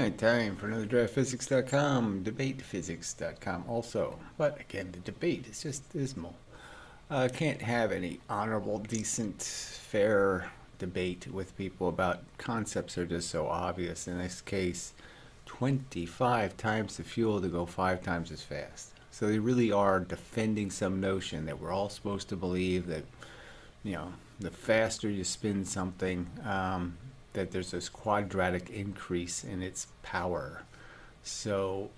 Alright, time for another draftphysics.com, debatephysics.com also. But again, the debate is just dismal. Can't have any honorable, decent, fair debate with people about concepts that are just so obvious. In this case, 25 times the fuel to go 5 times as fast. So they really are defending some notion that we're all supposed to believe that, the faster you spin something, that there's this quadratic increase in its power. So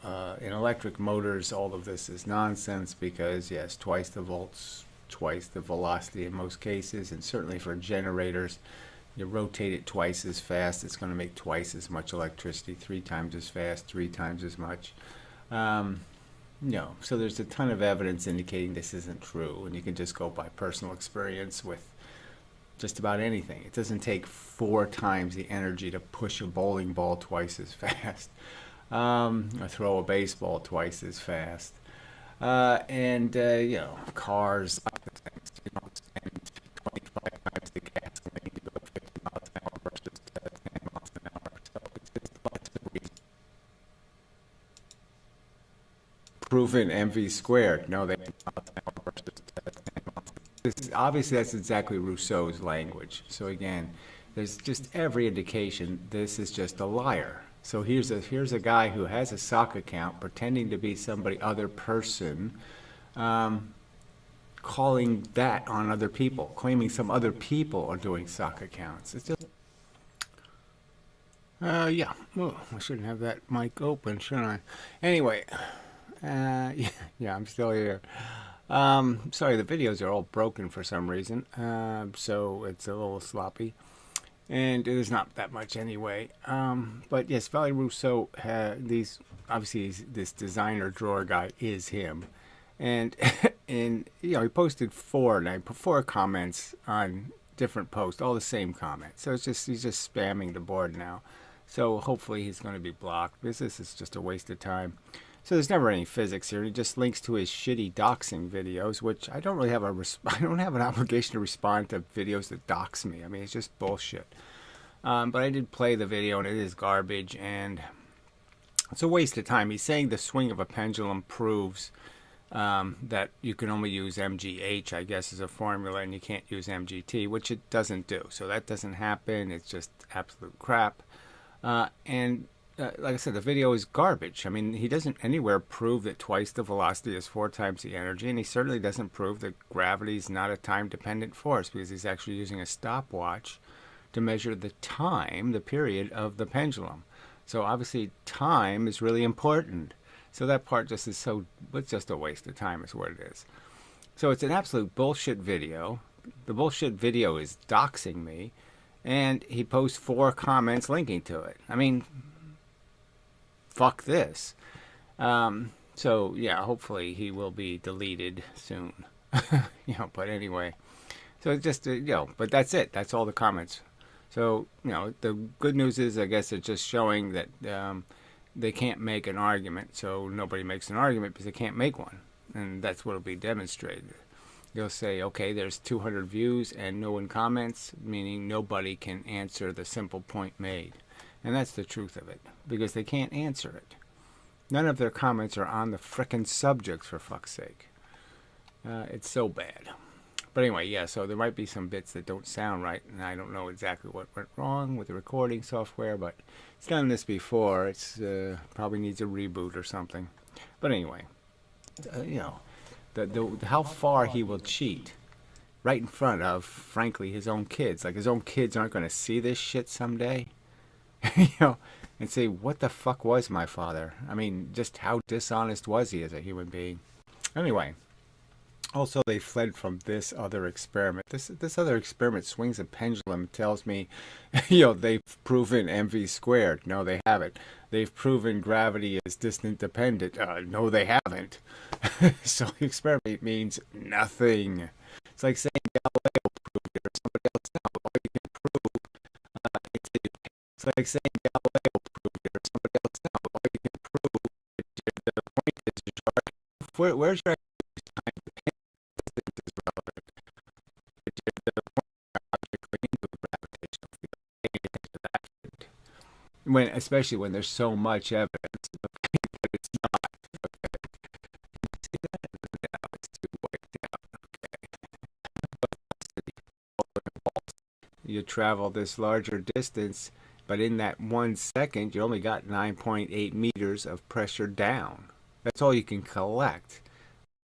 in electric motors, all of this is nonsense because, yes, twice the volts, twice the velocity in most cases, and certainly for generators, you rotate it twice as fast, it's going to make twice as much electricity, 3 times as fast, 3 times as much. So there's a ton of evidence indicating this isn't true, and you can just go by personal experience with just about anything. It doesn't take 4 times the energy to push a bowling ball twice as fast, or throw a baseball twice as fast, cars, spend 25 times the gasoline to go 50 miles an hour versus 10 miles an hour. So it's just lots of reasons. Proven MV squared. No, they miles an hour versus 10 miles. Obviously, that's exactly Rousseau's language. So again, there's just every indication this is just a liar. So here's a guy who has a sock account pretending to be somebody other person, calling that on other people, claiming some other people are doing sock accounts. It's just yeah. Oh, I shouldn't have that mic open, should I? Anyway, yeah, I'm still here. Sorry, the videos are all broken for some reason, so it's a little sloppy, and it is not that much anyway. But yes, Valery Rousseau had these. Obviously, this designer drawer guy is him, and and he posted 4 comments on different posts, all the same comments. So he's just spamming the board now. So hopefully he's going to be blocked because this is just a waste of time. So there's never any physics here. He just links to his shitty doxing videos, which I don't really have I don't have an obligation to respond to videos that dox me. I mean, it's just bullshit. But I did play the video, and it is garbage, and it's a waste of time. He's saying the swing of a pendulum proves that you can only use MGH, I guess, as a formula, and you can't use MGT, which it doesn't do. So that doesn't happen. It's just absolute crap. Like I said, the video is garbage. I mean, he doesn't anywhere prove that twice the velocity is 4 times the energy, and he certainly doesn't prove that gravity is not a time-dependent force because he's actually using a stopwatch to measure the time, the period of the pendulum. So obviously, time is really important. So that part just is it's just a waste of time is what it is. So it's an absolute bullshit video. The bullshit video is doxing me, and he posts 4 comments linking to it. I mean, fuck this. So yeah, hopefully he will be deleted soon. But anyway, so it's just but that's it. That's all the comments. So the good news is, I guess it's just showing that they can't make an argument. So nobody makes an argument because they can't make one, and that's what will be demonstrated. They'll say, okay, there's 200 views and no one comments, meaning nobody can answer the simple point made. And that's the truth of it, because they can't answer it. None of their comments are on the frickin' subjects, for fuck's sake. It's so bad. But anyway, yeah, so there might be some bits that don't sound right, and I don't know exactly what went wrong with the recording software, but it's done this before. It's probably needs a reboot or something. But anyway, how far he will cheat right in front of, frankly, his own kids. Like, his own kids aren't going to see this shit someday. And say, what the fuck was my father? I mean, just how dishonest was he as a human being? Anyway, also they fled from this other experiment. This other experiment swings a pendulum, tells me, they've proven MV squared. No, they haven't. They've proven gravity is distance dependent. No, they haven't. So the experiment means nothing. It's like saying Galileo proved it or somebody else. No, all you can prove. It's like saying Galileo proved it or somebody else. No, all you can prove. The point is, where's your time distance is relevant? The point gravitational field. Pay attention to that. especially when there's so much evidence that it's not. You travel this larger distance, but in that 1 second, you only got 9.8 meters of pressure down. That's all you can collect.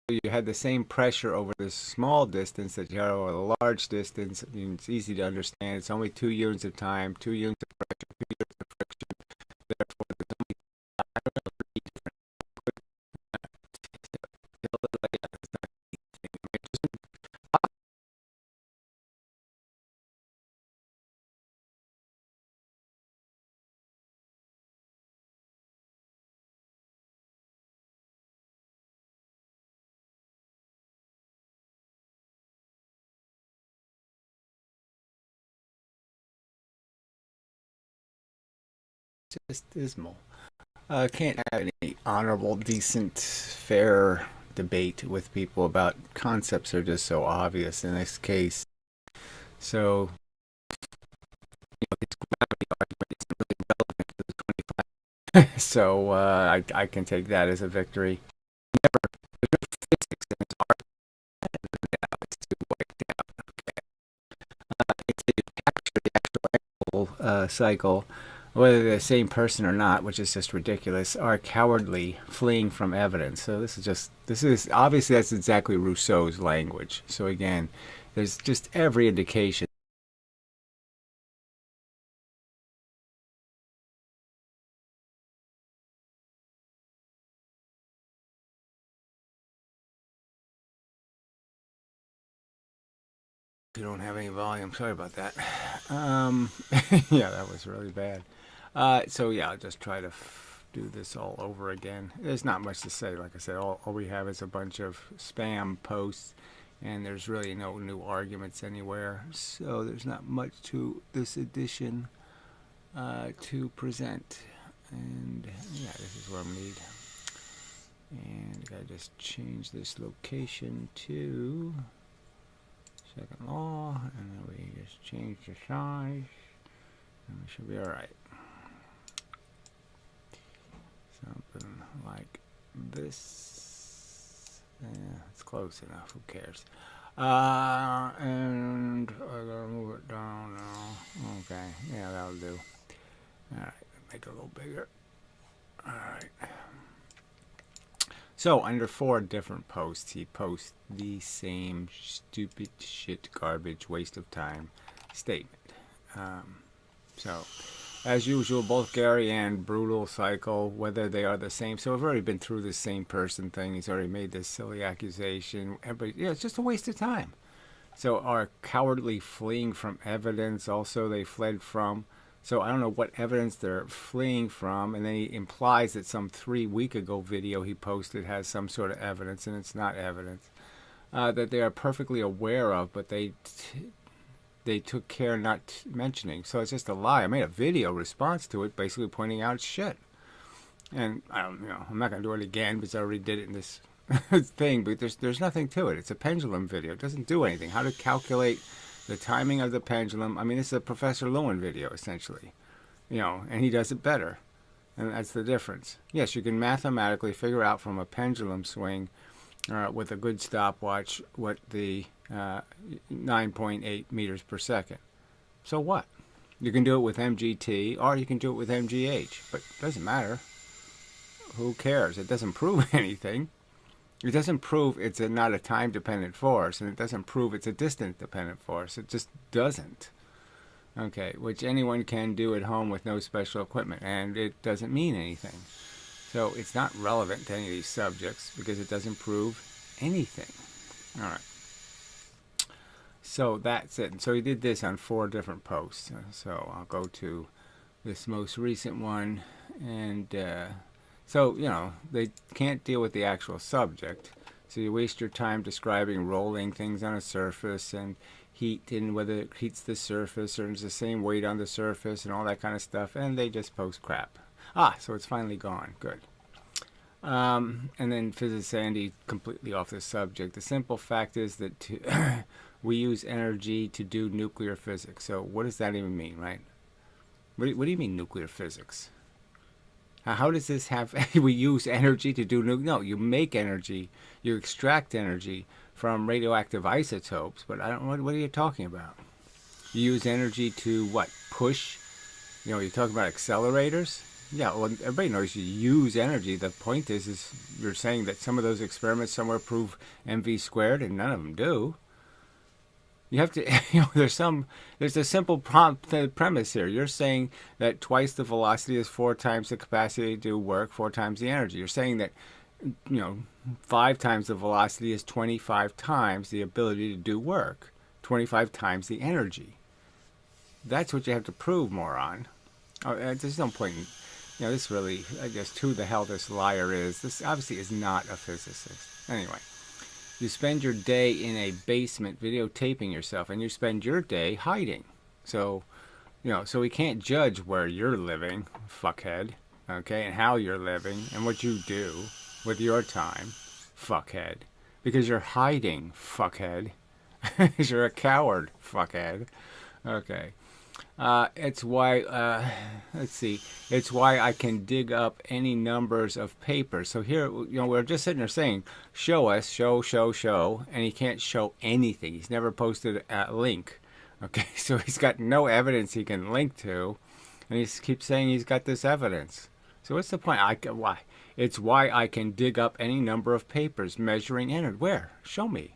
You had the same pressure over this small distance that you had over a large distance. I mean, it's easy to understand. It's only 2 units of time, 2 units of pressure, 2 units of friction. Therefore, there's only just dismal. Can't have any honorable, decent, fair debate with people about concepts that are just so obvious in this case. So, this gravity argument isn't really relevant to the 25. So, I can take that as a victory. Never, there's no physics in its art. It's too way down. It's to capture the actual cycle, whether they're the same person or not, which is just ridiculous, are cowardly fleeing from evidence. So this is obviously that's exactly Rousseau's language. So again, there's just every indication. You don't have any volume. Sorry about that. Yeah, that was really bad. So yeah, I'll just try to do this all over again. There's not much to say. Like I said, all we have is a bunch of spam posts, and there's really no new arguments anywhere. So there's not much to this edition to present. And yeah, this is where I'm need. And I just change this location to second law, and then we just change the size, and we should be alright. Something like this. Yeah, it's close enough, who cares? And I gotta move it down now. Okay, yeah, that'll do. Alright, make it a little bigger. Alright. So, under 4 different posts, he posts the same stupid shit, garbage, waste of time statement. So, as usual, both Gary and Brutal cycle, whether they are the same. So, we've already been through this same person thing. He's already made this silly accusation. Everybody, yeah, it's just a waste of time. So, are cowardly fleeing from evidence also they fled from? So I don't know what evidence they're fleeing from, and then he implies that some 3 week ago video he posted has some sort of evidence, and it's not evidence that they are perfectly aware of, but they took care not mentioning. So it's just a lie. I made a video response to it, basically pointing out shit, and I'm not gonna do it again because I already did it in this thing. But there's nothing to it. It's a pendulum video. It doesn't do anything. How to calculate the timing of the pendulum. I mean, this is a Professor Lewin video, essentially. And he does it better. And that's the difference. Yes, you can mathematically figure out from a pendulum swing with a good stopwatch what the 9.8 meters per second. So what? You can do it with MGT, or you can do it with MGH. But it doesn't matter. Who cares? It doesn't prove anything. It doesn't prove it's not a time-dependent force, and it doesn't prove it's a distance-dependent force. It just doesn't. Okay, which anyone can do at home with no special equipment, and it doesn't mean anything. So it's not relevant to any of these subjects because it doesn't prove anything. All right. So that's it. So he did this on 4 different posts. So I'll go to this most recent one, and so, they can't deal with the actual subject. So you waste your time describing rolling things on a surface and heat and whether it heats the surface or it's the same weight on the surface and all that kind of stuff. And they just post crap. So it's finally gone. Good. And then Physicist Andy, completely off the subject. The simple fact is that we use energy to do nuclear physics. So what does that even mean, right? What do you mean nuclear physics? How does this have? We use energy to do no. You make energy. You extract energy from radioactive isotopes. But I don't. What are you talking about? You use energy to what? Push. You're talking about accelerators. Yeah. Well, everybody knows you use energy. The point is you're saying that some of those experiments somewhere prove mv squared, and none of them do. You have to, there's a simple premise here. You're saying that twice the velocity is 4 times the capacity to do work, 4 times the energy. You're saying that, 5 times the velocity is 25 times the ability to do work, 25 times the energy. That's what you have to prove, moron. There's no point in, this really, I guess, who the hell this liar is. This obviously is not a physicist. Anyway. You spend your day in a basement videotaping yourself, and you spend your day hiding. So, so we can't judge where you're living, fuckhead, okay, and how you're living, and what you do with your time, fuckhead. Because you're hiding, fuckhead. Because you're a coward, fuckhead. Okay. It's why, let's see, it's why I can dig up any numbers of papers. So here, we're just sitting there saying, show us, show, and he can't show anything. He's never posted a link. Okay, so he's got no evidence he can link to, and he keeps saying he's got this evidence. So what's the point? Why? It's why I can dig up any number of papers measuring energy. Where? Show me.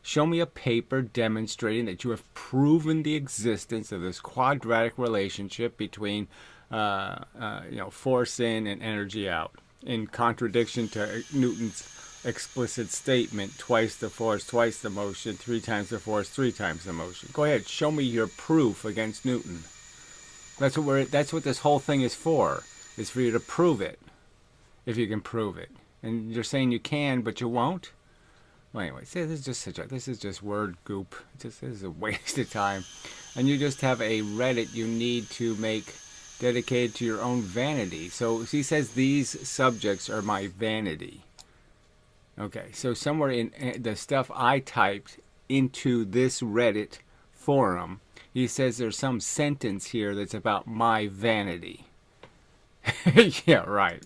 Show me a paper demonstrating that you have proven the existence of this quadratic relationship between, force in and energy out, in contradiction to Newton's explicit statement: twice the force, twice the motion, 3 times the force, 3 times the motion. Go ahead, show me your proof against Newton. That's what this whole thing is for. Is for you to prove it, if you can prove it. And you're saying you can, but you won't. Well, anyway, see, this is just word goop. This is a waste of time. And you just have a Reddit you need to make dedicated to your own vanity. So he says these subjects are my vanity. Okay, so somewhere in the stuff I typed into this Reddit forum, he says there's some sentence here that's about my vanity. Yeah, right.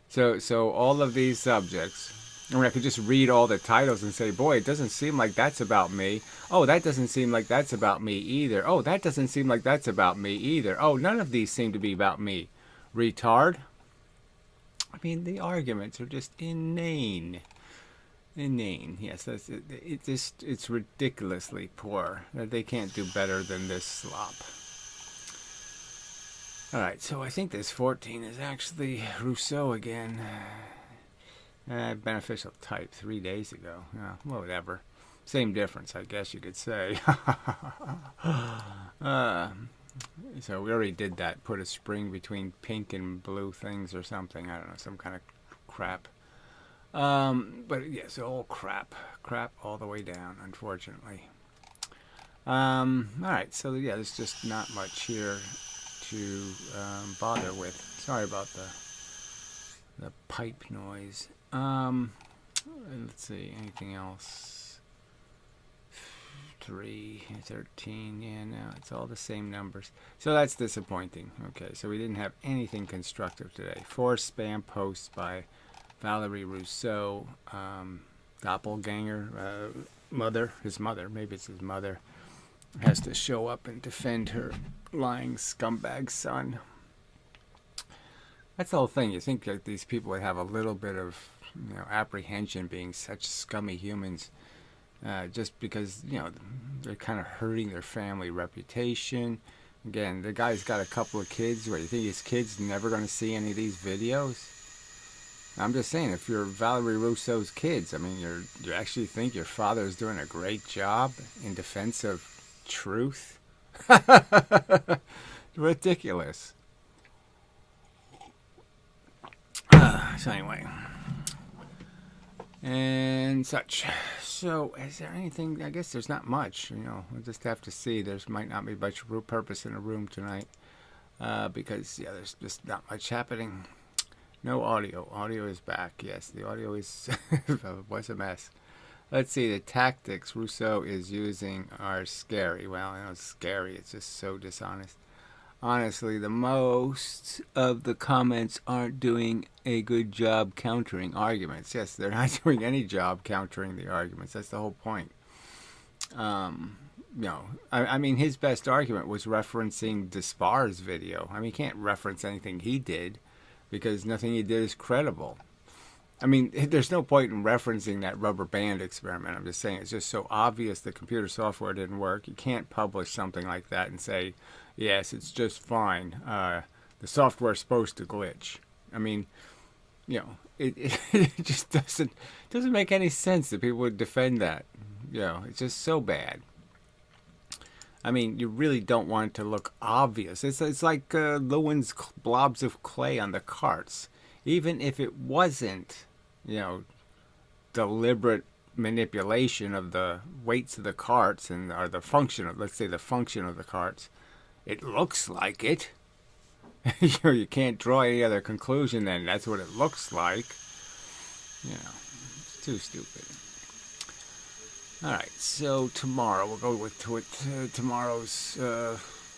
So all of these subjects, I could just read all the titles and say, boy, it doesn't seem like that's about me. Oh, that doesn't seem like that's about me either. Oh, that doesn't seem like that's about me either. Oh, none of these seem to be about me. Retard. I mean, the arguments are just inane. Inane. Yes, it's ridiculously poor. They can't do better than this slop. All right, so I think this 14 is actually Rousseau again. Beneficial type 3 days ago. Well, whatever. Same difference, I guess you could say. So we already did that. Put a spring between pink and blue things or something. I don't know, some kind of crap. But yes, all crap. Crap all the way down, unfortunately. Alright, so yeah, there's just not much here to bother with. Sorry about the pipe noise. Let's see, anything else? 3, 13, yeah, no, it's all the same numbers. So that's disappointing. Okay, so we didn't have anything constructive today. 4 spam posts by Valerie Rousseau, doppelganger, his mother, maybe it's his mother, has to show up and defend her lying scumbag son. That's the whole thing. You think that these people would have a little bit of apprehension, being such scummy humans, just because they're kind of hurting their family reputation. Again, the guy's got a couple of kids. What, you think his kids never going to see any of these videos? I'm just saying, if you're Valerie Rousseau's kids, I mean, you actually think your father is doing a great job in defense of truth? Ridiculous. So anyway, and such. So is there anything? I guess there's not much. We'll just have to see. There might not be much purpose in the room tonight, because there's just not much happening. No audio. Audio is back. Yes, the audio is was a mess. Let's see. The tactics Rousseau is using are scary. Well, it's scary. It's just so dishonest. honestly, the most of the comments aren't doing a good job countering arguments. Yes, they're not doing any job countering the arguments. That's the whole point. I mean, his best argument was referencing Dispar's video. I mean, you can't reference anything he did because nothing he did is credible. I mean, there's no point in referencing that rubber band experiment. I'm just saying it's just so obvious the computer software didn't work. You can't publish something like that and say, yes, it's just fine. The software's supposed to glitch. I mean, it just doesn't make any sense that people would defend that. It's just so bad. I mean, you really don't want it to look obvious. It's like Lewin's blobs of clay on the carts. Even if it wasn't, deliberate manipulation of the weights of the carts or the function of, let's say, the function of the carts, it looks like it. You can't draw any other conclusion then. That's what it looks like. It's too stupid. All right, so tomorrow we'll go with tomorrow's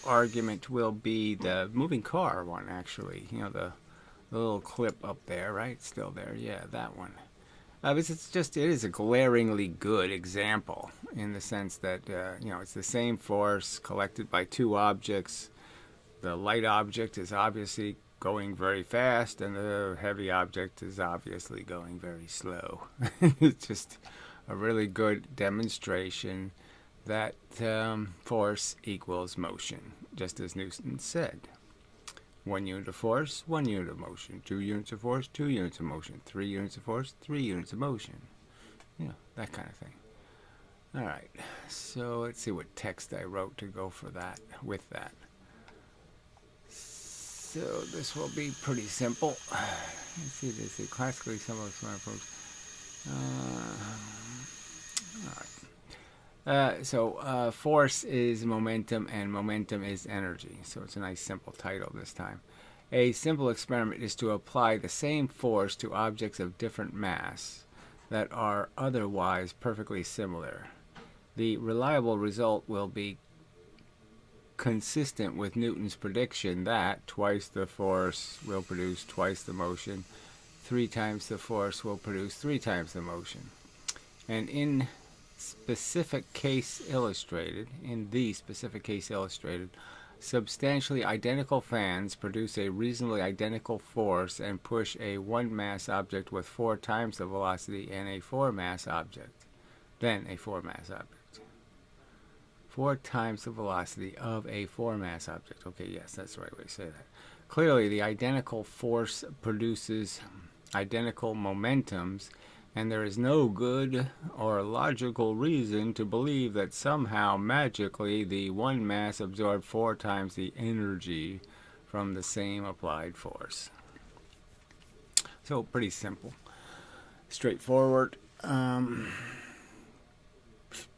argument will be the moving car one, actually. The little clip up there, right? Still there. Yeah, that one. It is a glaringly good example in the sense that, it's the same force collected by two objects. The light object is obviously going very fast, and the heavy object is obviously going very slow. It's just a really good demonstration that force equals motion, just as Newton said. 1 unit of force, 1 unit of motion. 2 units of force, 2 units of motion. 3 units of force, 3 units of motion. That kind of thing. All right, so let's see what text I wrote to go for that, with that. So this will be pretty simple. Let's see, this is classically similar to my approach. Force is momentum, and momentum is energy. So it's a nice simple title this time. A simple experiment is to apply the same force to objects of different mass that are otherwise perfectly similar. The reliable result will be consistent with Newton's prediction that twice the force will produce twice the motion, 3 times the force will produce 3 times the motion. And in the specific case illustrated, substantially identical fans produce a reasonably identical force and push a 1-mass object with 4 times the velocity and a 4-mass object. 4 times the velocity of a 4-mass object. Okay, yes, that's the right way to say that. Clearly, the identical force produces identical momentums, and there is no good or logical reason to believe that somehow, magically, the 1 mass absorbed 4 times the energy from the same applied force. So, pretty simple. Straightforward.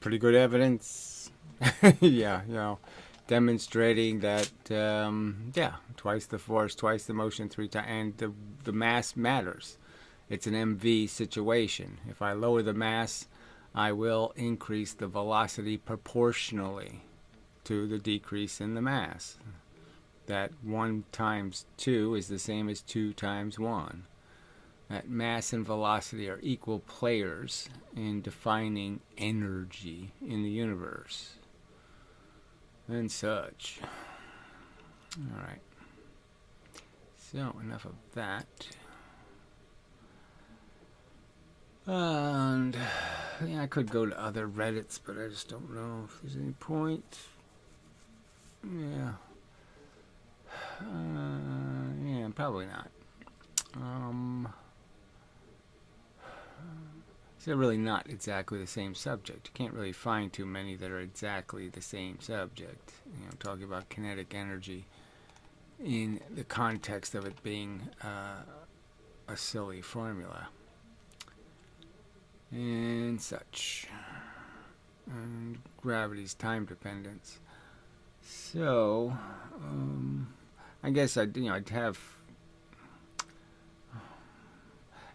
Pretty good evidence. Demonstrating that, twice the force, twice the motion, 3 times, and the mass matters. It's an MV situation. If I lower the mass, I will increase the velocity proportionally to the decrease in the mass. That 1 times 2 is the same as 2 times 1. That mass and velocity are equal players in defining energy in the universe. And such. Alright. So, enough of that. And I could go to other Reddits, but I just don't know if there's any point. Probably not. They're really not exactly the same subject. You can't really find too many that are exactly the same subject. Talking about kinetic energy in the context of it being a silly formula. And such. And gravity's time dependence. So, I guess I'd have,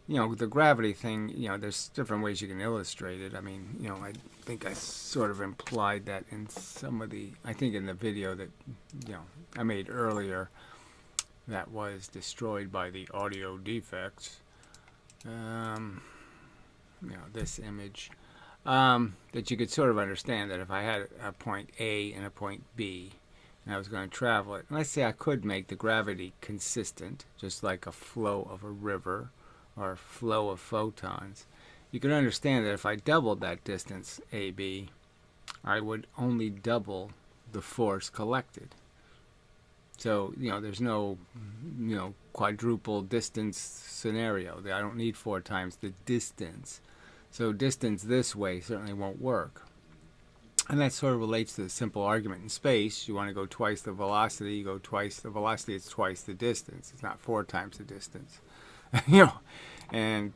the gravity thing, there's different ways you can illustrate it. I mean, I think I sort of implied that in some of the, I think in the video that, I made earlier that was destroyed by the audio defects. This image. That you could sort of understand that if I had a point A and a point B, and I was going to travel it, let's say I could make the gravity consistent, just like a flow of a river or a flow of photons. You can understand that if I doubled that distance, AB, I would only double the force collected. So, there's no, quadruple distance scenario. I don't need 4 times the distance. So distance this way certainly won't work. And that sort of relates to the simple argument in space. You want to go twice the velocity, you go twice the velocity, it's twice the distance. It's not 4 times the distance. And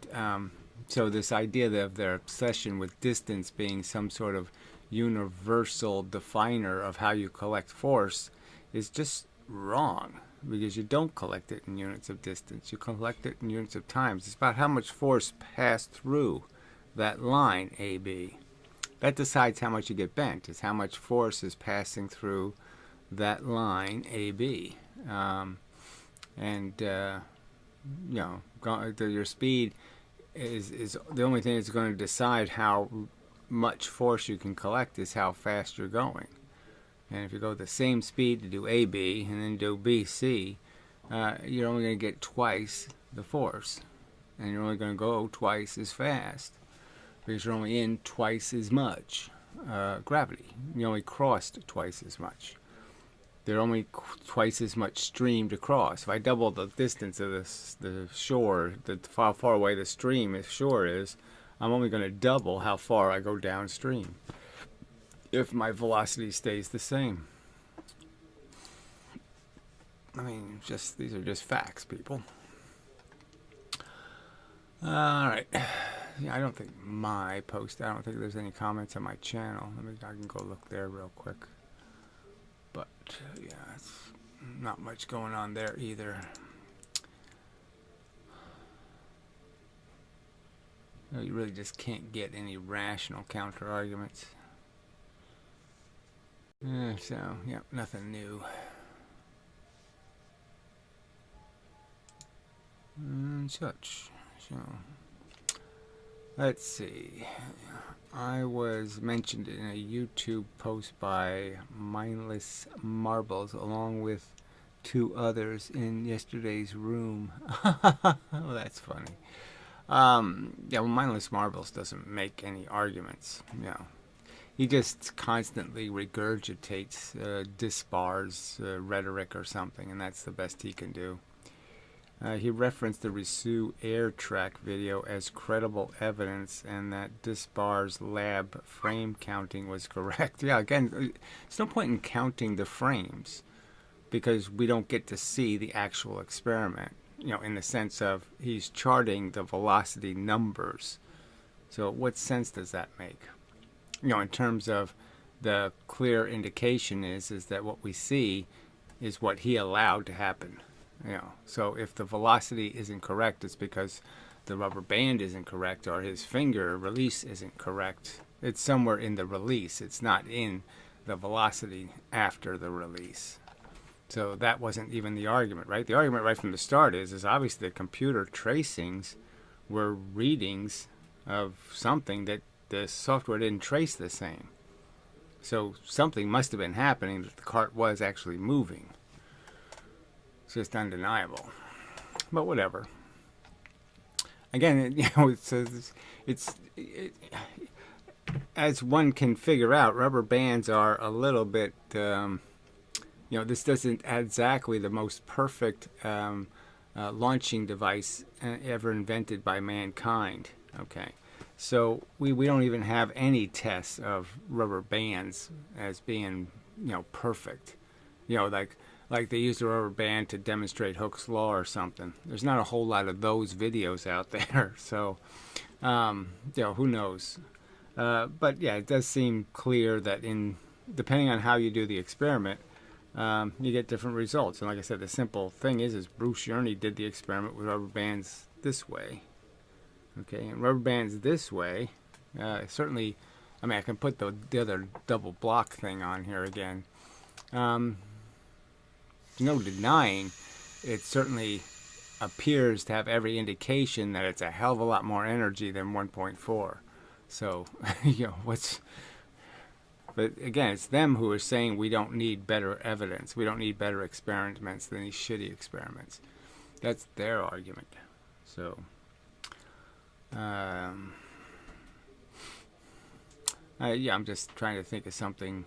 so this idea of their obsession with distance being some sort of universal definer of how you collect force is just wrong, because you don't collect it in units of distance. You collect it in units of times. It's about how much force passed through that line AB. That decides how much you get bent. It's how much force is passing through that line AB. Your speed is the only thing that's going to decide how much force you can collect is how fast you're going. And if you go the same speed to do AB and then do BC, you're only going to get twice the force. And you're only going to go twice as fast, because you're only in twice as much gravity. You only crossed twice as much. There's only twice as much stream to cross. If I double the distance of the shore, how far away the shore is, I'm only going to double how far I go downstream if my velocity stays the same. I mean, these are just facts, people. All right. Yeah, I don't think there's any comments on my channel. I can go look there real quick. But yeah, it's not much going on there either. You really just can't get any rational counter arguments. Nothing new. And such. So, let's see. I was mentioned in a YouTube post by Mindless Marbles along with 2 others in yesterday's room. Well, that's funny. Mindless Marbles doesn't make any arguments. He just constantly regurgitates Disbar's rhetoric or something, and that's the best he can do. He referenced the Rousseau air track video as credible evidence, and that Disbar's lab frame counting was correct. Yeah, again, there's no point in counting the frames, because we don't get to see the actual experiment, in the sense of he's charting the velocity numbers. So what sense does that make? In terms of the clear indication is that what we see is what he allowed to happen. So if the velocity isn't correct, it's because the rubber band isn't correct or his finger release isn't correct. It's somewhere in the release. It's not in the velocity after the release. So that wasn't even the argument, right? The argument right from the start is obviously the computer tracings were readings of something that the software didn't trace the same. So something must have been happening that the cart was actually moving. It's just undeniable. But whatever. Again, it's as one can figure out, rubber bands are a little bit, this doesn't exactly the most perfect launching device ever invented by mankind. Okay. So we don't even have any tests of rubber bands as being, perfect. Like they used a rubber band to demonstrate Hooke's law or something. There's not a whole lot of those videos out there. So, who knows? But yeah, it does seem clear that depending on how you do the experiment, you get different results. And like I said, the simple thing is Bruce Yearney did the experiment with rubber bands this way. Okay, and rubber bands this way, certainly, I can put the other double block thing on here again. no denying, it certainly appears to have every indication that it's a hell of a lot more energy than 1.4. So, but again, it's them who are saying we don't need better evidence. We don't need better experiments than these shitty experiments. That's their argument. So, I'm just trying to think of something.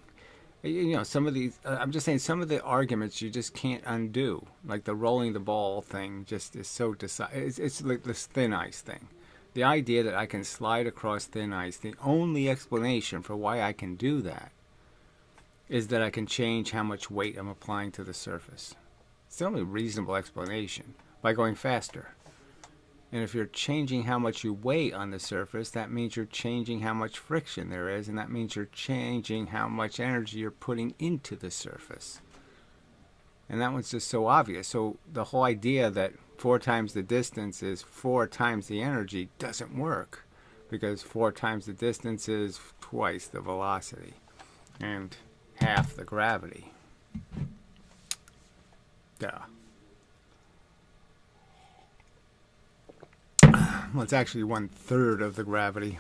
Some of these, I'm just saying some of the arguments you just can't undo. Like the rolling the ball thing just is so it's like this thin ice thing. The idea that I can slide across thin ice, the only explanation for why I can do that is that I can change how much weight I'm applying to the surface. It's the only reasonable explanation, by going faster. And if you're changing how much you weigh on the surface, that means you're changing how much friction there is, and that means you're changing how much energy you're putting into the surface. And that one's just so obvious. So the whole idea that 4 times the distance is 4 times the energy doesn't work, because 4 times the distance is twice the velocity and half the gravity. Duh. Well, it's actually 1/3 of the gravity.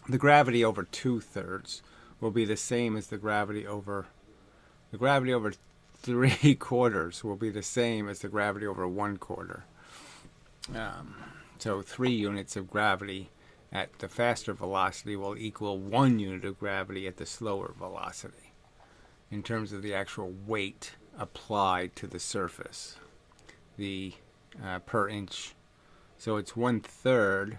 The gravity over 2/3 will be the same as the gravity over 3/4 will be the same as the gravity over 1/4. So 3 units of gravity at the faster velocity will equal 1 unit of gravity at the slower velocity in terms of the actual weight applied to the surface, the per inch. So it's 1/3.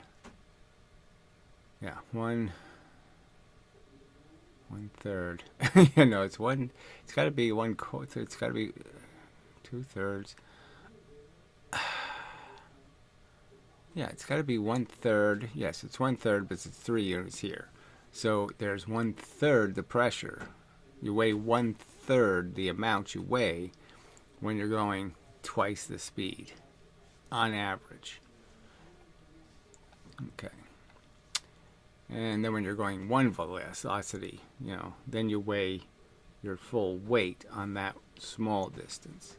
Yeah, 1/3. It's one. It's got to be 1/4. It's got to be 2/3. Yeah, it's got to be 1/3. Yes, it's 1/3, but it's 3 units here. So there's 1/3 the pressure. You weigh 1/3 the amount you weigh when you're going twice the speed, on average. Okay. And then when you're going 1 velocity, then you weigh your full weight on that small distance.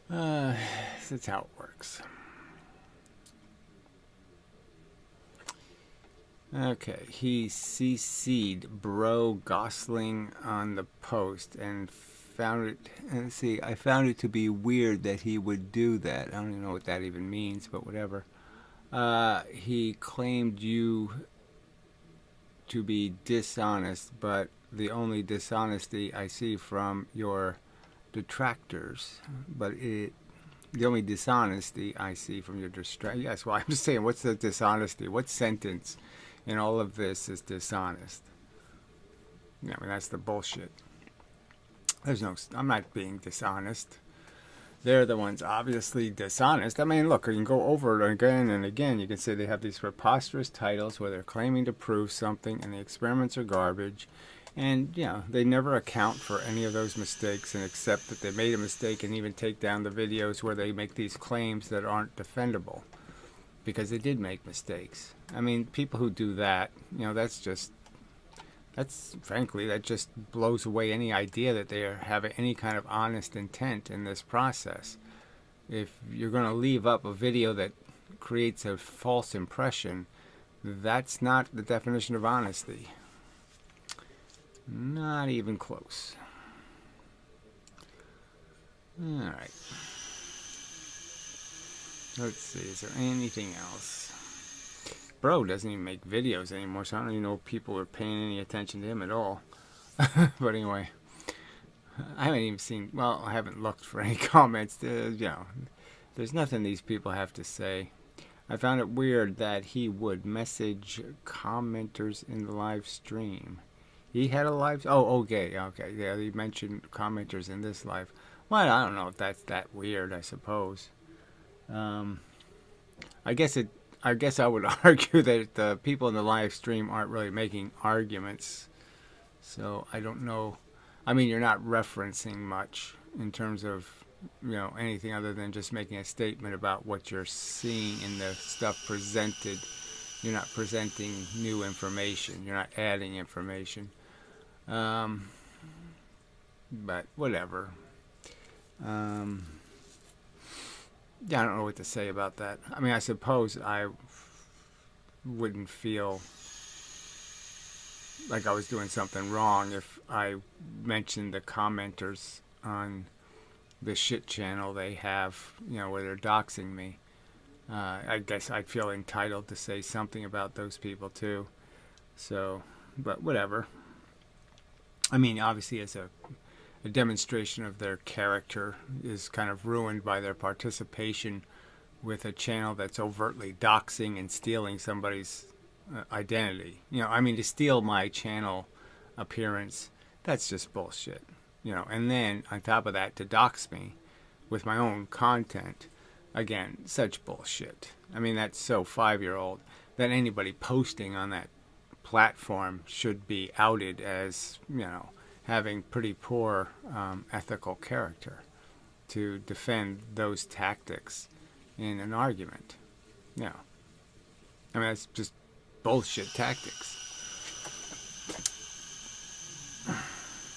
That's how it works. Okay, he CC'd Bro Gosling on the post and found it. And I found it to be weird that he would do that. I don't even know what that even means, but whatever. He claimed you to be dishonest, but the only dishonesty I see from your detractors, the only dishonesty I see from your detractors. Yes, well, I'm just saying, what's the dishonesty? What sentence in all of this is dishonest? That's the bullshit. I'm not being dishonest. They're the ones obviously dishonest. I mean, look, you can go over it again and again. You can say they have these preposterous titles where they're claiming to prove something and the experiments are garbage. And, they never account for any of those mistakes and accept that they made a mistake and even take down the videos where they make these claims that aren't defendable because they did make mistakes. I mean, people who do that, frankly, that just blows away any idea that they have any kind of honest intent in this process. If you're going to leave up a video that creates a false impression, that's not the definition of honesty. Not even close. Alright. Let's see, is there anything else? Bro doesn't even make videos anymore, so I don't even know if people are paying any attention to him at all. But anyway, I haven't looked for any comments. There's nothing these people have to say. I found it weird that he would message commenters in the live stream. He had a live... Oh, okay. Yeah, he mentioned commenters in this live. Well, I don't know if that's that weird, I suppose. I guess I would argue that the people in the live stream aren't really making arguments. So I don't know. I mean, you're not referencing much in terms of, anything other than just making a statement about what you're seeing in the stuff presented. You're not presenting new information. You're not adding information. But whatever. Yeah, I don't know what to say about that. I mean, I suppose I wouldn't feel like I was doing something wrong if I mentioned the commenters on the shit channel they have, where they're doxing me. I guess I'd feel entitled to say something about those people too. So, but whatever. I mean, obviously, as a demonstration of their character is kind of ruined by their participation with a channel that's overtly doxing and stealing somebody's identity. I mean, to steal my channel appearance, that's just bullshit. And then on top of that, to dox me with my own content, again, such bullshit. I mean, that's so 5-year-old that anybody posting on that platform should be outed as, having pretty poor ethical character to defend those tactics in an argument. I mean, that's just bullshit tactics.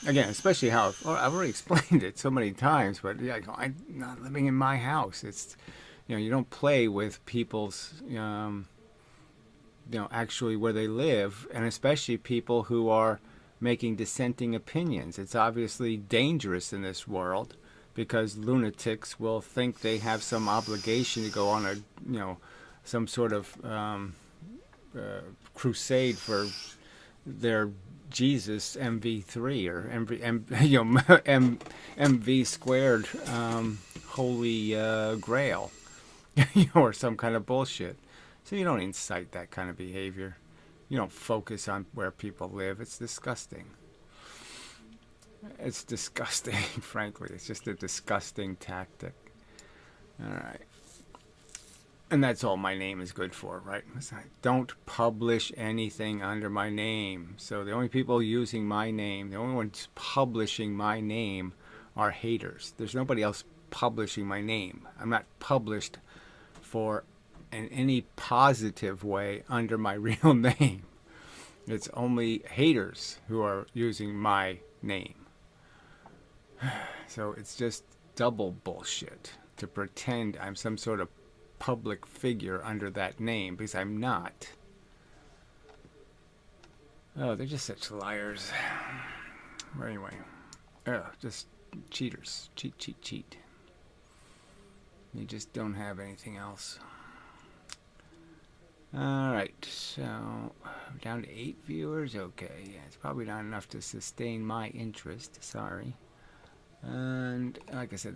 Again, especially how I've already explained it so many times, but yeah, I'm not living in my house. It's, you don't play with people's, actually where they live, and especially people who are making dissenting opinions. It's obviously dangerous in this world because lunatics will think they have some obligation to go on some sort of crusade for their Jesus MV3 or MV squared holy grail, or some kind of bullshit. So you don't incite that kind of behavior. You don't focus on where people live. It's disgusting. It's disgusting, frankly. It's just a disgusting tactic. All right. And that's all my name is good for, right? Don't publish anything under my name. So the only people using my name, the only ones publishing my name are haters. There's nobody else publishing my name. I'm not published in any positive way under my real name. It's only haters who are using my name. So it's just double bullshit to pretend I'm some sort of public figure under that name, because I'm not. Oh, they're just such liars. But anyway, just cheaters. Cheat. They just don't have anything else. Alright, so down to 8 viewers. Okay, yeah, it's probably not enough to sustain my interest. Sorry. And like I said,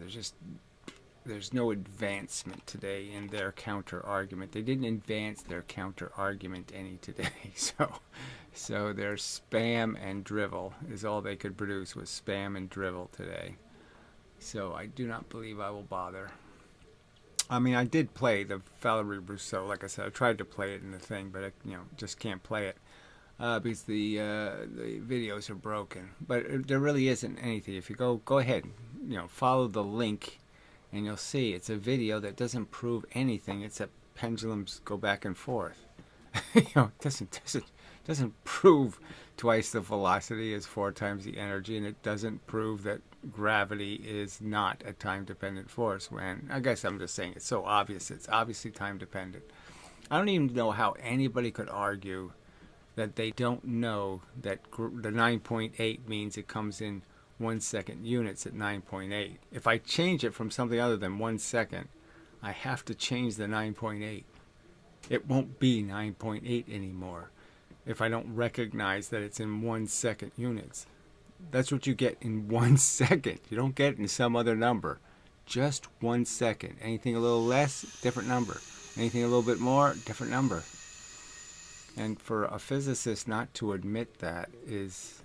there's no advancement today in their counter argument. They didn't advance their counter argument any today. So their spam and drivel is all they could produce, was spam and drivel today. So I do not believe I will bother. I mean, I did play the Valerie Rousseau. Like I said, I tried to play it in the thing, but I just can't play it because the videos are broken. But there really isn't anything. If you go ahead, follow the link, and you'll see it's a video that doesn't prove anything except pendulums go back and forth. It doesn't prove twice the velocity is 4 times the energy, and it doesn't prove that gravity is not a time-dependent force. When I guess I'm just saying it's so obvious. It's obviously time-dependent. I don't even know how anybody could argue that they don't know that the 9.8 means it comes in 1 second units at 9.8. If I change it from something other than 1 second, I have to change the 9.8. It won't be 9.8 anymore if I don't recognize that it's in 1 second units. That's what you get in 1 second. You don't get it in some other number. Just 1 second. Anything a little less, different number. Anything a little bit more, different number. And for a physicist not to admit that is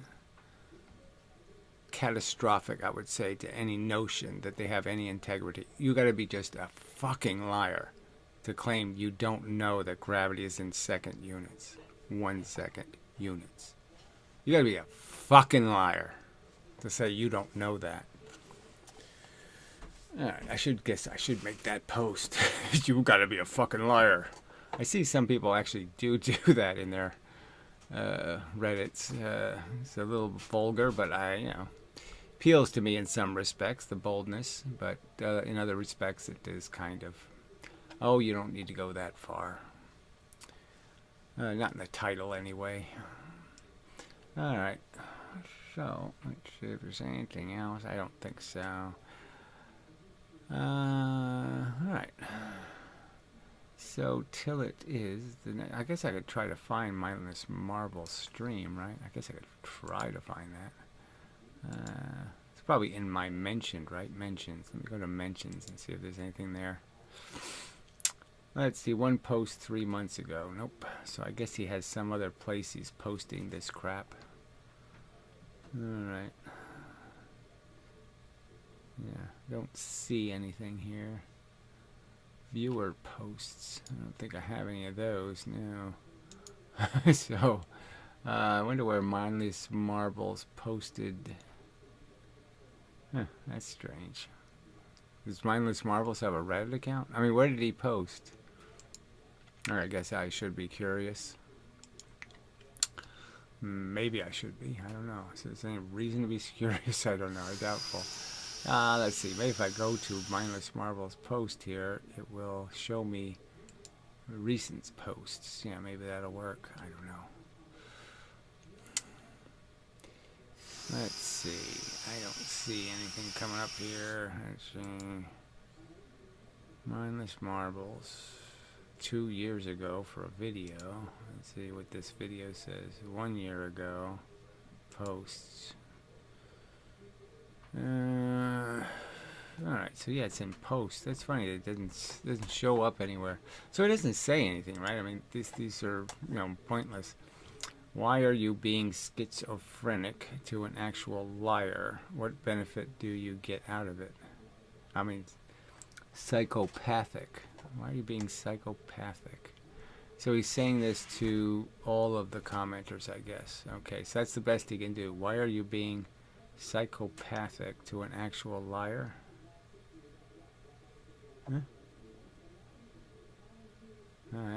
catastrophic, I would say, to any notion that they have any integrity. You got to be just a fucking liar to claim you don't know that gravity is in second units. 1 second units. You got to be a fucking liar to say you don't know that. Alright, I should make that post. You got to be a fucking liar. I see some people actually do that in their Reddits. It's a little vulgar, but appeals to me in some respects, the boldness, but in other respects it is kind of, oh, you don't need to go that far. Not in the title anyway. Alright, so let's see if there's anything else. I don't think so. Alright. So till it is, I guess I could try to find Mindless Marble stream, right? I guess I could try to find that. It's probably in my mentioned, right? Mentions. Let me go to mentions and see if there's anything there. Let's see, one post 3 months ago. Nope. So I guess he has some other place he's posting this crap. Alright. Yeah, don't see anything here. Viewer posts. I don't think I have any of those, no. So, I wonder where Mindless Marbles posted. Huh, that's strange. Does Mindless Marbles have a Reddit account? I mean, where did he post? Or I guess I should be curious. Maybe I should be. I don't know. So is there any reason to be curious? I don't know. Doubtful. Let's see. Maybe if I go to Mindless Marbles post here, it will show me recent posts. Yeah, maybe that'll work. I don't know. Let's see. I don't see anything coming up here. Let's see. Mindless Marbles. 2 years ago for a video. Let's see what this video says. 1 year ago. Posts. Alright, so yeah, it's in post. That's funny. It doesn't show up anywhere. So it doesn't say anything, right? I mean, these are, you know, pointless. Why are you being schizophrenic to an actual liar? What benefit do you get out of it? I mean, psychopathic. Why are you being psychopathic? So he's saying this to all of the commenters, I guess. Okay, so that's the best he can do. Why are you being psychopathic to an actual liar? Huh?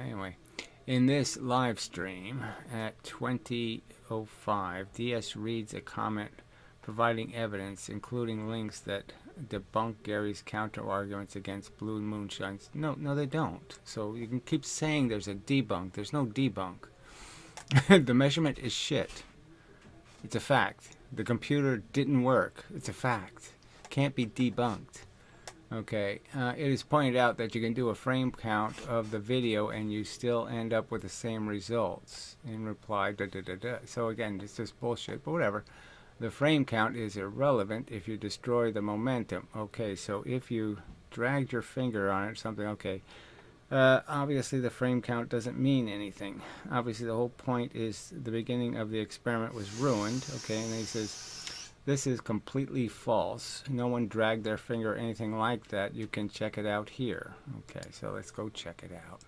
Anyway, in this live stream at 20:05, DS reads a comment providing evidence, including links that debunk Gary's counter-arguments against blue moonshines. No, they don't. So you can keep saying there's a debunk. There's no debunk. The measurement is shit. It's a fact. The computer didn't work. It's a fact. Can't be debunked. Okay. It is pointed out that you can do a frame count of the video and you still end up with the same results. In reply, So again, it's just bullshit, but whatever. The frame count is irrelevant if you destroy the momentum. Okay, so if you dragged your finger on it, something, okay. Obviously the frame count doesn't mean anything. Obviously the whole point is the beginning of the experiment was ruined. Okay, and then he says, this is completely false. No one dragged their finger or anything like that. You can check it out here. Okay, so let's go check it out.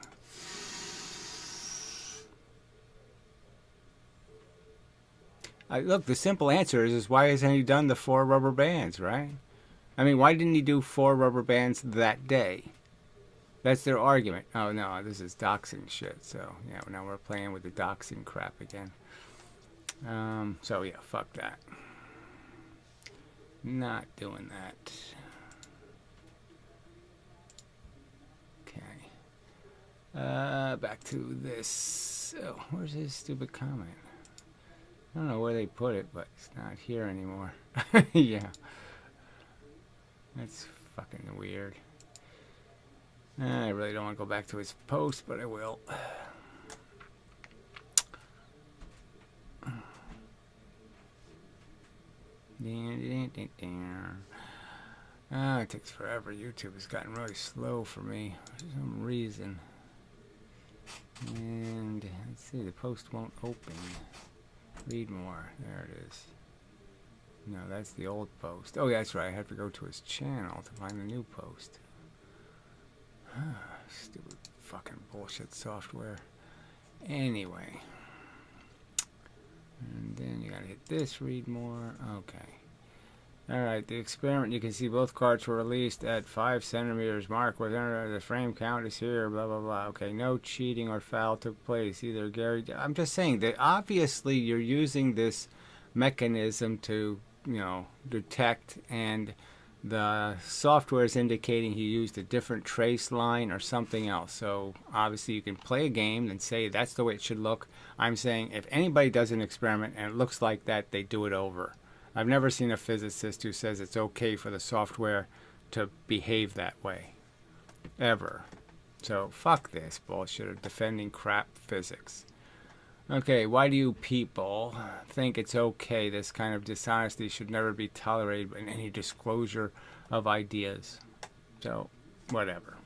Look, the simple answer is why hasn't he done the 4 rubber bands, right? I mean, why didn't he do 4 rubber bands that day? That's their argument. Oh, no, this is doxing shit. So, yeah, now we're playing with the doxing crap again. So, yeah, fuck that. Not doing that. Okay. Back to this. Oh, where's his stupid comment? I don't know where they put it, but it's not here anymore. Yeah. That's fucking weird. I really don't want to go back to his post, but I will. It takes forever. YouTube has gotten really slow for me for some reason. And let's see, the post won't open. Read more. There it is. No, that's the old post. Oh, yeah, that's right. I have to go to his channel to find the new post. Stupid fucking bullshit software. Anyway. And then you gotta hit this, read more. Okay. Alright, the experiment, you can see both cards were released at 5 centimeters mark within the frame count is here, blah, blah, blah. Okay, no cheating or foul took place. Either Gary... I'm just saying that obviously you're using this mechanism to detect, and the software is indicating he used a different trace line or something else. So obviously you can play a game and say that's the way it should look. I'm saying if anybody does an experiment and it looks like that, they do it over. I've never seen a physicist who says it's okay for the software to behave that way. Ever. So fuck this bullshit of defending crap physics. Okay, why do you people think it's okay? This kind of dishonesty should never be tolerated in any disclosure of ideas. So, whatever.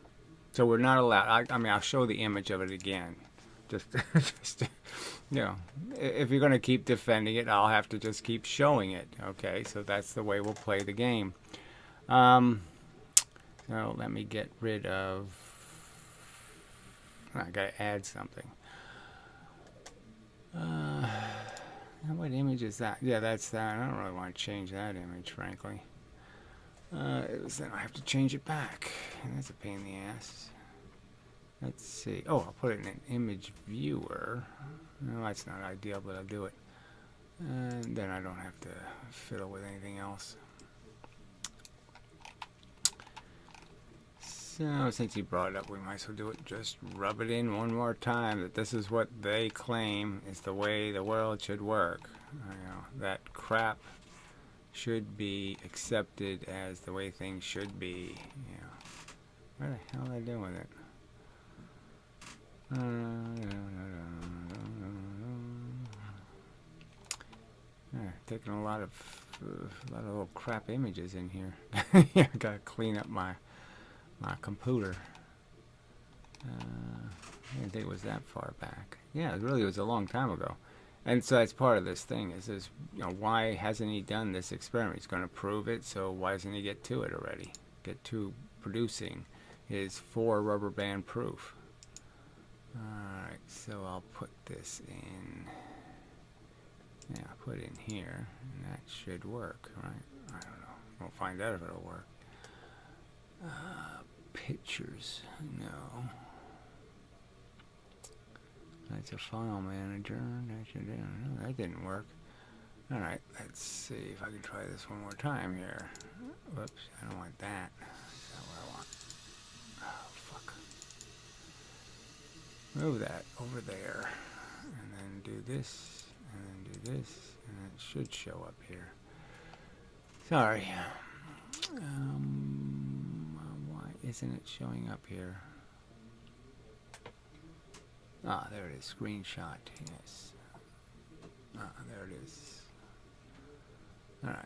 So we're not allowed. I mean, I'll show the image of it again. Just if you're going to keep defending it, I'll have to just keep showing it. Okay, so that's the way we'll play the game. So let me get rid of. I got to add something. What image is that? Yeah, that's that. I don't really want to change that image, frankly. Then I have to change it back. And that's a pain in the ass. Let's see. Oh, I'll put it in an image viewer. No, that's not ideal, but I'll do it. And then I don't have to fiddle with anything else. So, since you brought it up, we might as well do it. Just rub it in one more time that this is what they claim is the way the world should work. That crap should be accepted as the way things should be. Where the hell are they doing with it? Taking a lot of little crap images in here. I gotta clean up my computer. I didn't think it was that far back. Yeah, it really was a long time ago. And so that's part of this thing. Is this, why hasn't he done this experiment? He's going to prove it, so why doesn't he get to it already? Get to producing his 4 rubber band proof. Alright, so I'll put this in. Yeah, I'll put it in here, and that should work, right? I don't know. We'll find out if it'll work. Pictures, no. That's a file manager. That didn't work. Alright, let's see if I can try this one more time here. Whoops, I don't want that. That's not what I want. Oh, fuck. Move that over there. And then do this. And then do this. And it should show up here. Sorry. Why isn't it showing up here? Ah, there it is. Screenshot. Yes. Ah, there it is. Alright,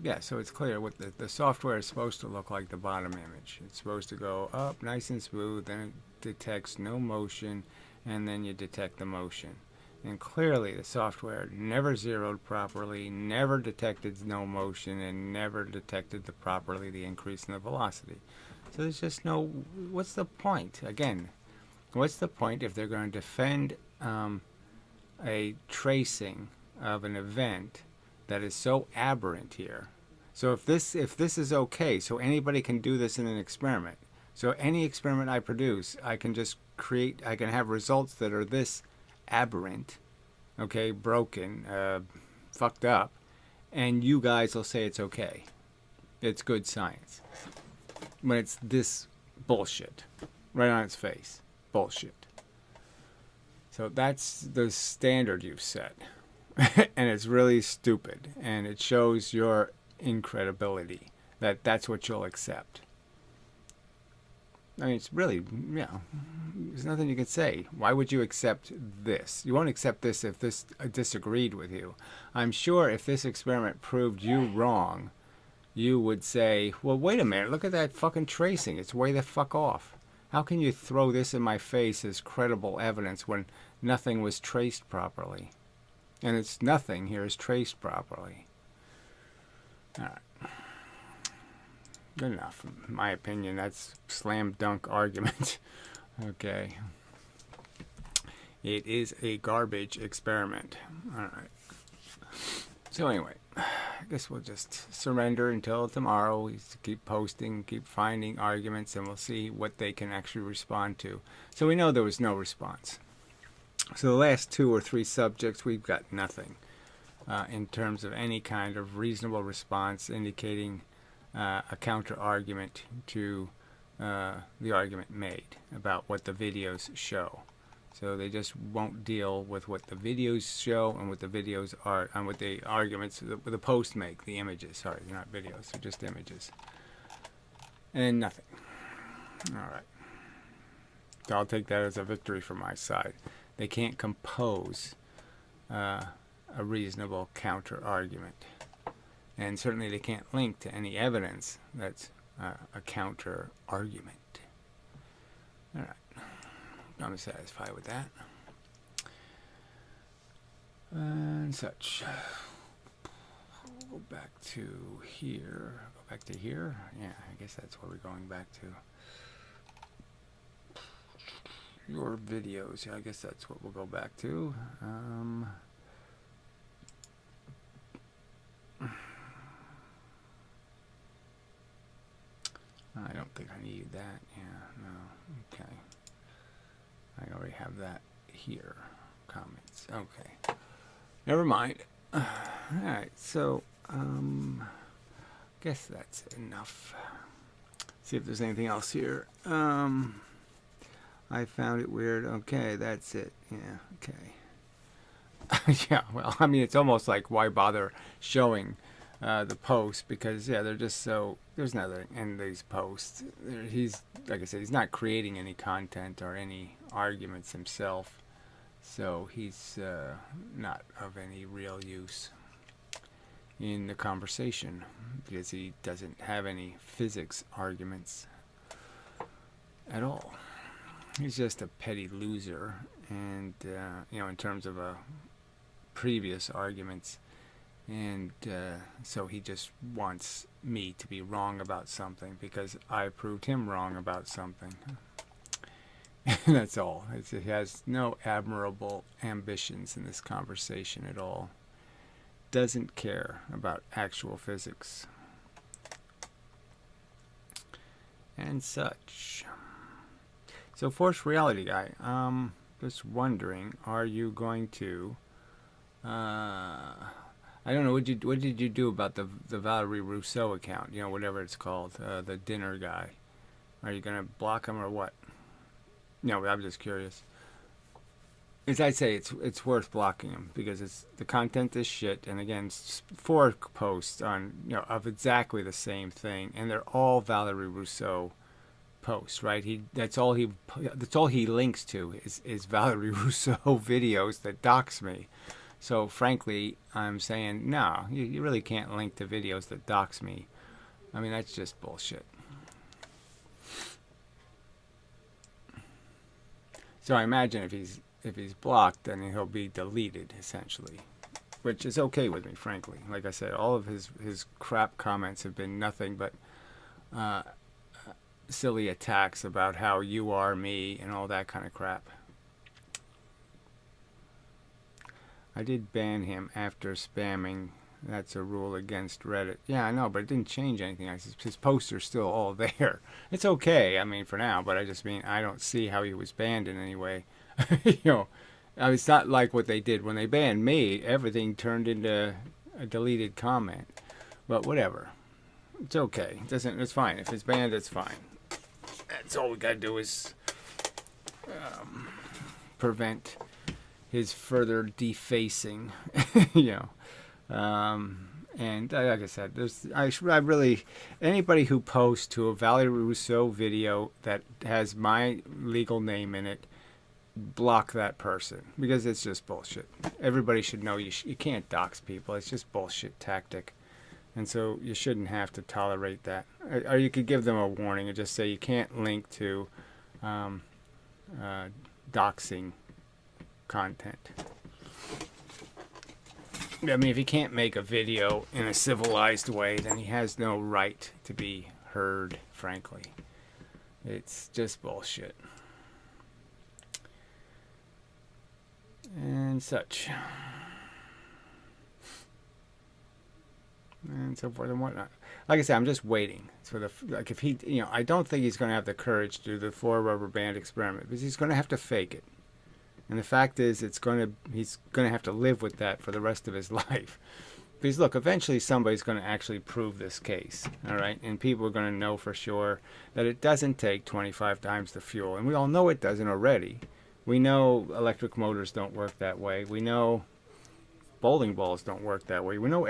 yeah, so it's clear what the software is supposed to look like the bottom image. It's supposed to go up nice and smooth, then it detects no motion, and then you detect the motion. And clearly the software never zeroed properly, never detected no motion, and never detected properly the increase in the velocity. So there's just no, what's the point? Again, what's the point if they're going to defend a tracing of an event that is so aberrant here? So if this is okay, so anybody can do this in an experiment. So any experiment I produce, I can just create, I can have results that are this aberrant, okay, broken, fucked up, and you guys will say it's okay. It's good science. When it's this bullshit right on its face. Bullshit. So that's the standard you've set. And it's really stupid. And it shows your incredibility that that's what you'll accept. I mean, it's really, there's nothing you can say. Why would you accept this? You won't accept this if this disagreed with you. I'm sure if this experiment proved you wrong, you would say, well, wait a minute, look at that fucking tracing. It's way the fuck off. How can you throw this in my face as credible evidence when nothing was traced properly? And it's nothing here is traced properly. All right. Good enough. In my opinion, that's slam dunk argument. Okay. It is a garbage experiment. All right. So anyway, I guess we'll just surrender until tomorrow. We keep posting, keep finding arguments, and we'll see what they can actually respond to. So we know there was no response. So the last 2 or 3 subjects, we've got nothing in terms of any kind of reasonable response indicating a counter argument to the argument made about what the videos show. So they just won't deal with what the videos show and what the videos are, and what the arguments the posts make, the images. Sorry, they're not videos, they're just images. And nothing. All right. So I'll take that as a victory for my side. They can't compose a reasonable counter argument. And certainly they can't link to any evidence that's a counter argument. All right. I'm satisfied with that. And such. We'll go back to here. Go back to here. Yeah, I guess that's where we're going back to. Your videos. Yeah, I guess that's what we'll go back to. I don't think I need that. Yeah, no. Okay. I already have that here. Comments. Okay. Never mind. Alright, so, guess that's enough. See if there's anything else here. I found it weird. Okay, that's it. Yeah, okay. Yeah, well, I mean, it's almost like why bother showing the posts, because yeah, they're just so, there's nothing in these posts. He's, like I said, he's not creating any content or any arguments himself, so he's not of any real use in the conversation, because he doesn't have any physics arguments at all. He's just a petty loser, and you know, in terms of previous arguments. And so he just wants me to be wrong about something because I proved him wrong about something. That's all. He has no admirable ambitions in this conversation at all. Doesn't care about actual physics. And such. So, forced reality guy, just wondering, are you going to I don't know. What did you do about the Valerie Rousseau account? You know, whatever it's called, the dinner guy. Are you gonna block him or what? No, I'm just curious. As I say, it's worth blocking him because the content is shit, and again, it's 4 posts on of exactly the same thing, and they're all Valerie Rousseau posts, right? That's all he links to is Valerie Rousseau videos that dox me. So, frankly, I'm saying, no, you really can't link to videos that dox me. I mean, that's just bullshit. So I imagine if he's blocked, then he'll be deleted, essentially. Which is okay with me, frankly. Like I said, all of his crap comments have been nothing but silly attacks about how you are me and all that kind of crap. I did ban him after spamming. That's a rule against Reddit. Yeah, I know, but it didn't change anything. His posts are still all there. It's okay, I mean, for now, but I just mean I don't see how he was banned in any way. It's not like what they did. When they banned me, everything turned into a deleted comment. But whatever. It's okay. It's fine. If it's banned, it's fine. That's all we gotta do is prevent his further defacing, and like I said, I really, anybody who posts to a Valerie Rousseau video that has my legal name in it, block that person, because it's just bullshit. Everybody should know you can't dox people. It's just bullshit tactic, and so you shouldn't have to tolerate that. Or you could give them a warning and just say you can't link to doxing content. I mean, if he can't make a video in a civilized way, then he has no right to be heard, frankly. It's just bullshit. And such. And so forth and whatnot. Like I said, I'm just waiting for if he, I don't think he's going to have the courage to do the 4 rubber band experiment, because he's going to have to fake it. And the fact is, he's going to have to live with that for the rest of his life. Because look, eventually somebody's going to actually prove this case, all right? And people are going to know for sure that it doesn't take 25 times the fuel. And we all know it doesn't already. We know electric motors don't work that way. We know bowling balls don't work that way. We know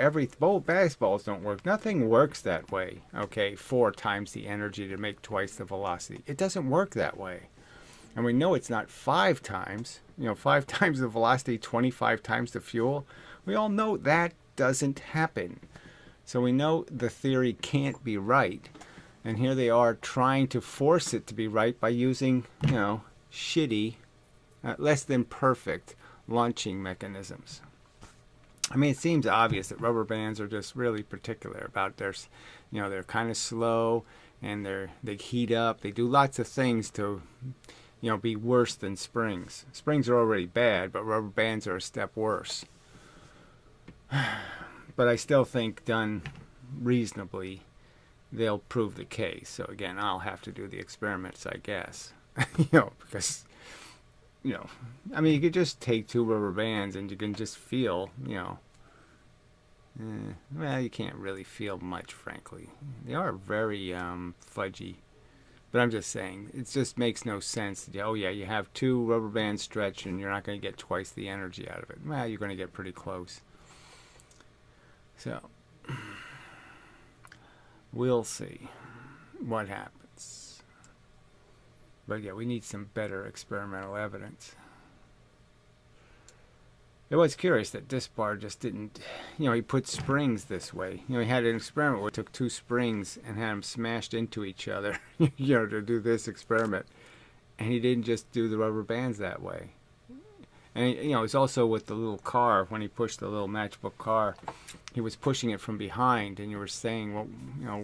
baseballs don't work. Nothing works that way, okay? 4 times the energy to make twice the velocity. It doesn't work that way. And we know it's not 5 times, 5 times the velocity, 25 times the fuel. We all know that doesn't happen. So we know the theory can't be right. And here they are trying to force it to be right by using, shitty, less than perfect launching mechanisms. I mean, it seems obvious that rubber bands are just really particular about they're kind of slow and they heat up. They do lots of things to, be worse than springs. Springs are already bad, but rubber bands are a step worse. But I still think done reasonably, they'll prove the case. So again, I'll have to do the experiments, I guess. Because, I mean, you could just take 2 rubber bands and you can just feel, well, you can't really feel much, frankly. They are very fudgy. But I'm just saying, it just makes no sense. Oh yeah, you have 2 rubber bands stretched and you're not going to get twice the energy out of it. Well, you're going to get pretty close. So, we'll see what happens. But yeah, we need some better experimental evidence. It was curious that Dispar just didn't, he put springs this way. He had an experiment where he took 2 springs and had them smashed into each other, to do this experiment. And he didn't just do the rubber bands that way. And, it's also with the little car, when he pushed the little matchbook car, he was pushing it from behind. And you were saying, well,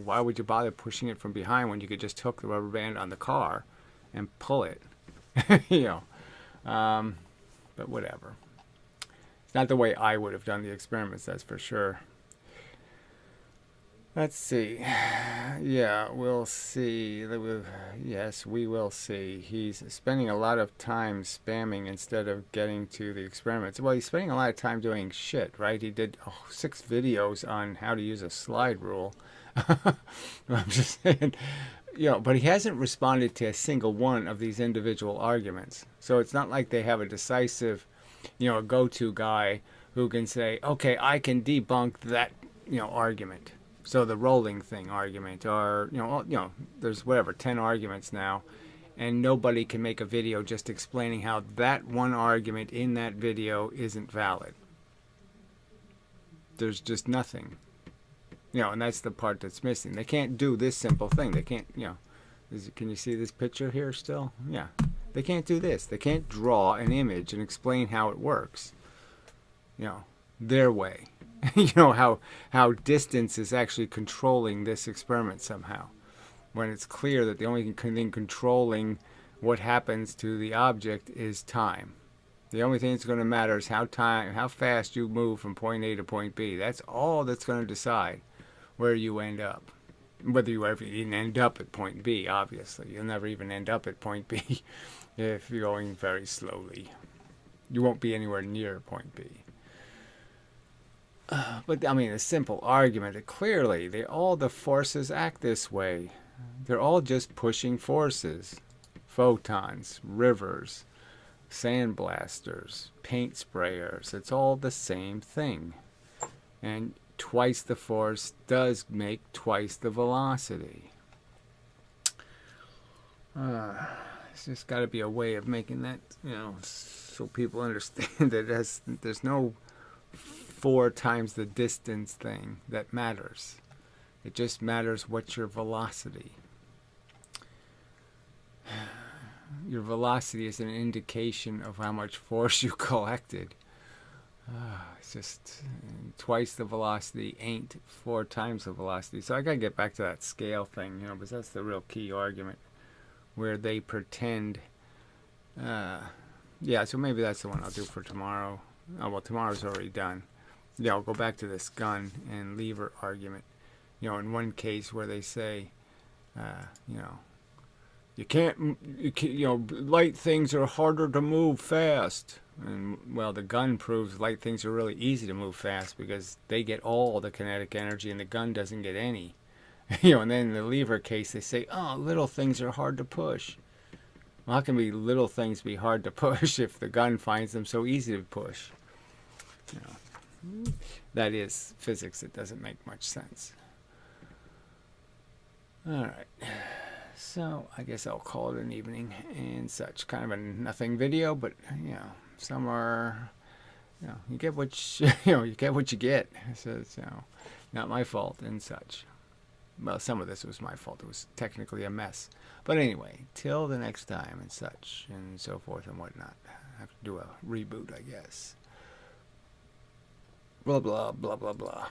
why would you bother pushing it from behind when you could just hook the rubber band on the car and pull it? But whatever. It's not the way I would have done the experiments, that's for sure. Let's see. Yeah, we'll see. Yes, we will see. He's spending a lot of time spamming instead of getting to the experiments. Well, he's spending a lot of time doing shit, right? He did 6 videos on how to use a slide rule. I'm just saying, but he hasn't responded to a single one of these individual arguments. So it's not like they have a decisive, a go-to guy who can say, okay, I can debunk that, argument. So the rolling thing argument, or, there's 10 arguments now, and nobody can make a video just explaining how that one argument in that video isn't valid. There's just nothing. And that's the part that's missing. They can't do this simple thing. They can't, can you see this picture here still? Yeah. They can't do this. They can't draw an image and explain how it works. Their way. How distance is actually controlling this experiment somehow. When it's clear that the only thing controlling what happens to the object is time. The only thing that's going to matter is how fast you move from point A to point B. That's all that's going to decide where you end up. Whether you ever even end up at point B, obviously. You'll never even end up at point B if you're going very slowly. You won't be anywhere near point B. But, I mean, a simple argument that clearly all the forces act this way. They're all just pushing forces. Photons, rivers, sandblasters, paint sprayers. It's all the same thing. And twice the force does make twice the velocity. It's just got to be a way of making that, so people understand that there's no 4 times the distance thing that matters. It just matters what's your velocity. Your velocity is an indication of how much force you collected. It's just twice the velocity ain't 4 times the velocity. So I gotta get back to that scale thing, because that's the real key argument, where they pretend. Yeah, so maybe that's the one I'll do for tomorrow. Oh well, tomorrow's already done. Yeah, I'll go back to this gun and lever argument. In one case where they say, light things are harder to move fast. And, well, the gun proves light things are really easy to move fast because they get all the kinetic energy and the gun doesn't get any. And then in the lever case, they say, oh, little things are hard to push. Well, how can little things be hard to push if the gun finds them so easy to push? That is physics. It doesn't make much sense. All right. So I guess I'll call it an evening and such. Kind of a nothing video, but some are, you get what you get what you get. So it's not my fault and such. Well, some of this was my fault. It was technically a mess. But anyway, till the next time and such and so forth and whatnot. I have to do a reboot, I guess. Blah blah blah blah blah.